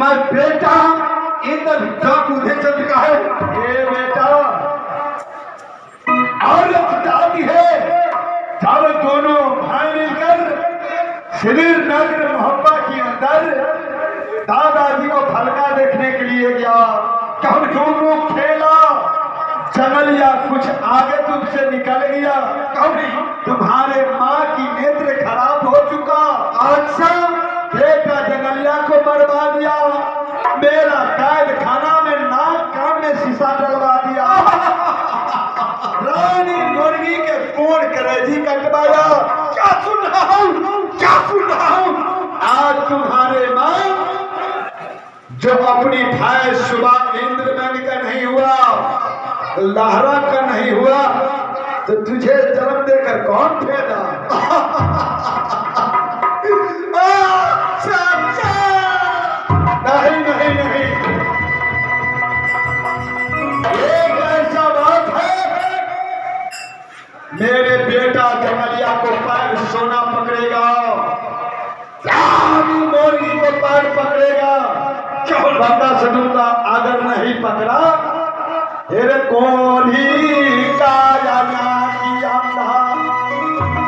मैं बेटा इंद्र का मुझे चल का है। ये बेटा औरत दादी है। जब दोनों भाई मिलकर श्रीनगर मोहब्बा के अंदर दादाजी को फलका देखने के लिए गया। कब दोनों खेला चमलिया कुछ आगे तुमसे निकल गया। कभी तुम्हारे माँ की नेत्र खराब हो चुका। अच्छा बेटा जंगलिया को मरवा दिया। मेरा कैद खाना में नाक कान में शीशा डलवा दिया। रानी मुर्गी के कोण करेजी कटवाया। क्या सुन रहा हूँ, क्या सुन रहा हूँ। आज तुम्हारे माँ जो अपनी भाई सुबह इंद्रमणि का नहीं हुआ, लहरा का नहीं हुआ, तो तुझे जन्म देकर कौन फेदा। नहीं नहीं नहीं, एक ऐसा बात है मेरे बेटा जंगलिया को पैर सोना पकड़ेगा, मुर्गी को पैर पकड़ेगा। केवल बंदा सदुल्ला अगर नहीं पकड़ा फिर कोली का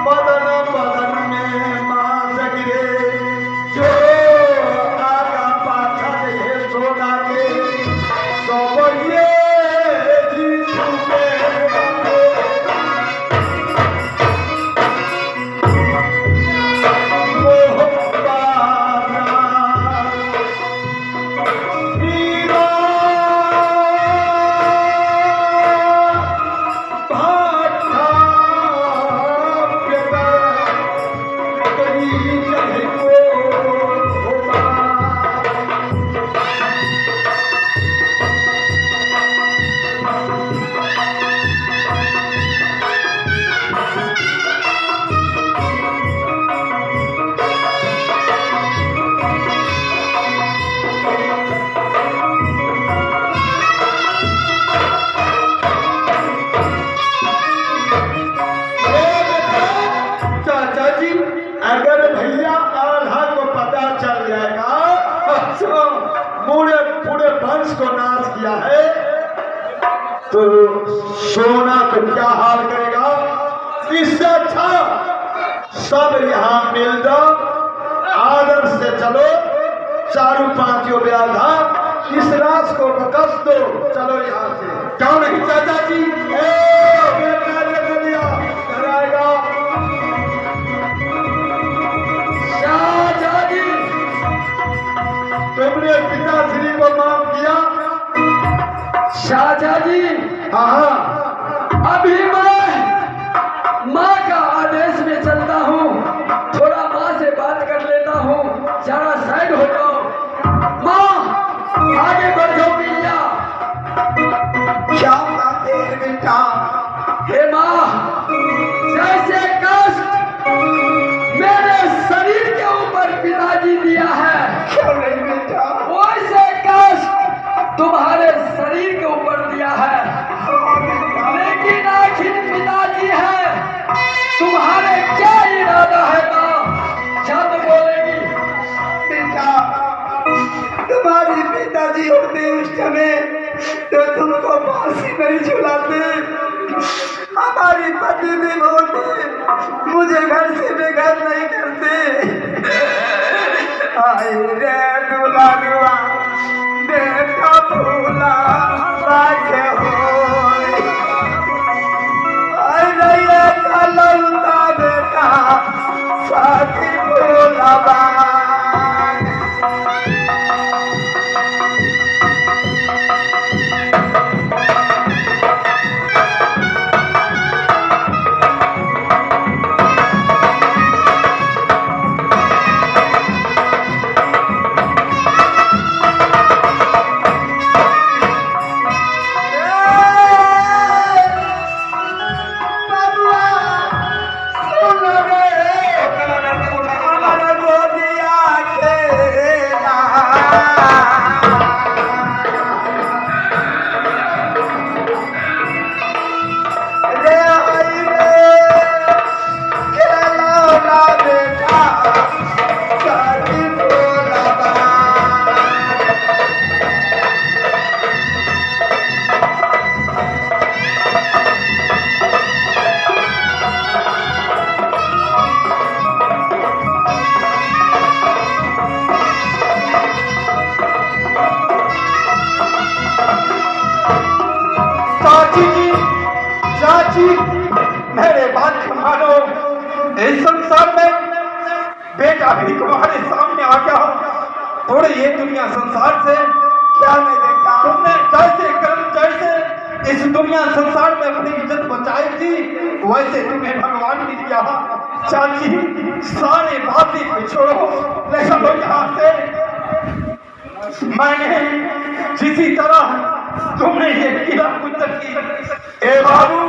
बदन बदन में मां गिरे जो आगा पाछा देखे सोना के तो बोलिए को नाश किया है तो सोना तो क्या हाल करेगा। इससे अच्छा सब यहाँ मिल जाओ, आदर से चलो, चारों पांचों व्याधा इस रास को बकस दो। चलो यहाँ से। क्यों नहीं चाचा जी कराएगा। शाहजहां तुमने पिताश्री को माफ किया। शाहजहां जी हाँ, अभी मैं माँ का आदेश में चलता हूँ, थोड़ा माँ से बात कर लेता हूँ, जरा साइड हो जाओ। माँ आगे बढ़ जाओ भैया। क्या बात है बेटा। हे माँ, जैसे कष्ट मेरे शरीर के ऊपर पिताजी दिया है, क्यों नहीं बेटा, वैसे कष्ट तुम्हारे शरीर के ऊपर दिया है। लेकिन आखिर पिताजी है, तुम्हारे क्या इरादा है माँ, जब बोलेगी। बेटा तुम्हारे पिताजी होते उस समय तो तुमको फांसी नहीं झुलाते। हमारी पति भी होते मुझे घर से बेघर नहीं करते। आई रे दूल्हा दुआ देखा भूला भाग्य हो। लौटा बेटा साथी भूला ही तुम्हारे सामने आ गया। थोड़े ये दुनिया संसार से क्या नहीं देखा। तुमने जैसे कर्म जैसे इस दुनिया संसार में अपनी इज्जत बचाई थी, वैसे तुम्हें भगवान मिल गया। चाची सारी बातें को छोड़ो, ले चलो यहाँ से। मैंने जिसी तरह तुमने ये किया पुत्र की। ए बाबू,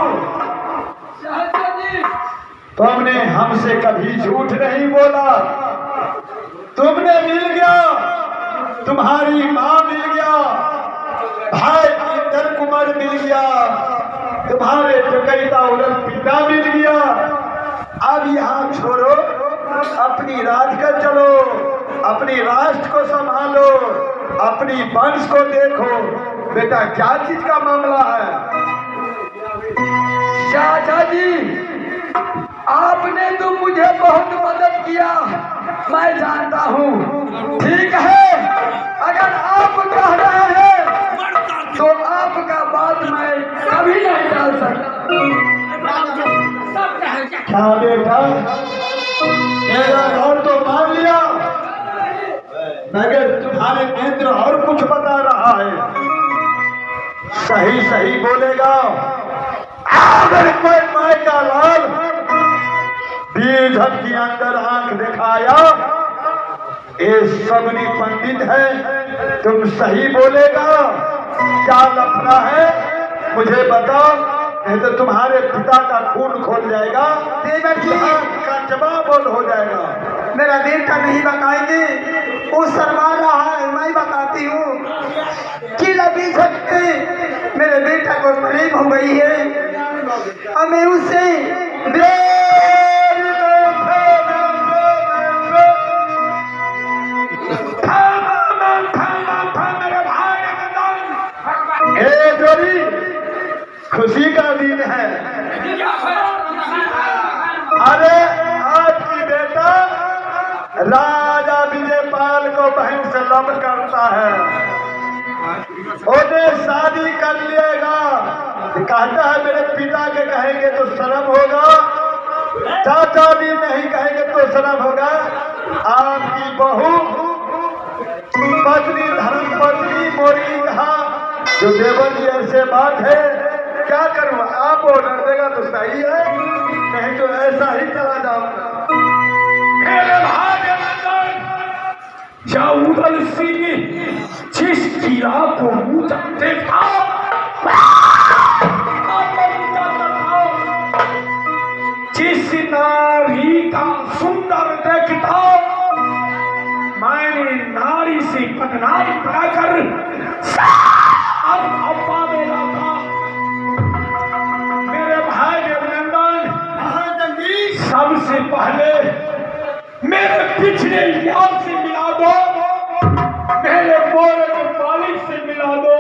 शहजादी तुमने हमसे कभी झूठ नहीं बोला। तुमने मिल गया, तुम्हारी माँ मिल गया, भाई इंद्र कुमार मिल गया, तुम्हारे जगैता उड़न पिता मिल गया। अब यहाँ छोड़ो, अपनी राज कर चलो, अपनी राष्ट्र को संभालो, अपनी वंश को देखो। बेटा क्या चीज का मामला है? शहजादी, आपने तो मुझे बहुत मदद किया, मैं जानता हूँ। ठीक है, अगर आप कह रहे हैं तो आपका बात मैं कभी नहीं टाल सकता। क्या बेटा, मेरा और तो मान लिया, मगर तुम्हारे नेत्र और कुछ बता रहा है। सही सही बोलेगा। अगर कोई माय का लाल बीझन के अंदर आंख दिखाया, ये सबनी पंडित है, तुम सही बोलेगा। क्या लफड़ा है मुझे बताओ, नहीं तो तुम्हारे पिता का खून खोल जाएगा, का जवाब हो जाएगा। मेरा बेटा नहीं बताएंगे, वो शर्मा रहा है, मैं बताती हूँ कि लबी सकते मेरे बेटा को प्रेम हो गई है और मैं उसे खुशी का दिन है। अरे आपकी बेटा राजा विजयपाल को बहन से लब करता है, उन्हें शादी कर लिएगा। कहता है मेरे पिता के कहेंगे तो शर्म होगा, चाचा भी नहीं कहेंगे तो शर्म होगा। आपकी बहू पत्नी धर्म पत्नी मोरी कहा, जो देवर जी ऐसे बात है, क्या करूं? आप ऑर्डर देगा तो सही है, नहीं तो ऐसा ही चला जाऊंगा। मेरे भाग्य जाऊदल सिंह जिस कीड़ा को मुझे देखा, जिस नारी का सुंदर देखता, मैंने नारी से बदनाम कराकर अब अब्बा मेरा था। मेरे भाई अभिनंदन, सबसे पहले मेरे पिछले याद से मिला दो, मेरे बोरे को मालिक से मिला दो।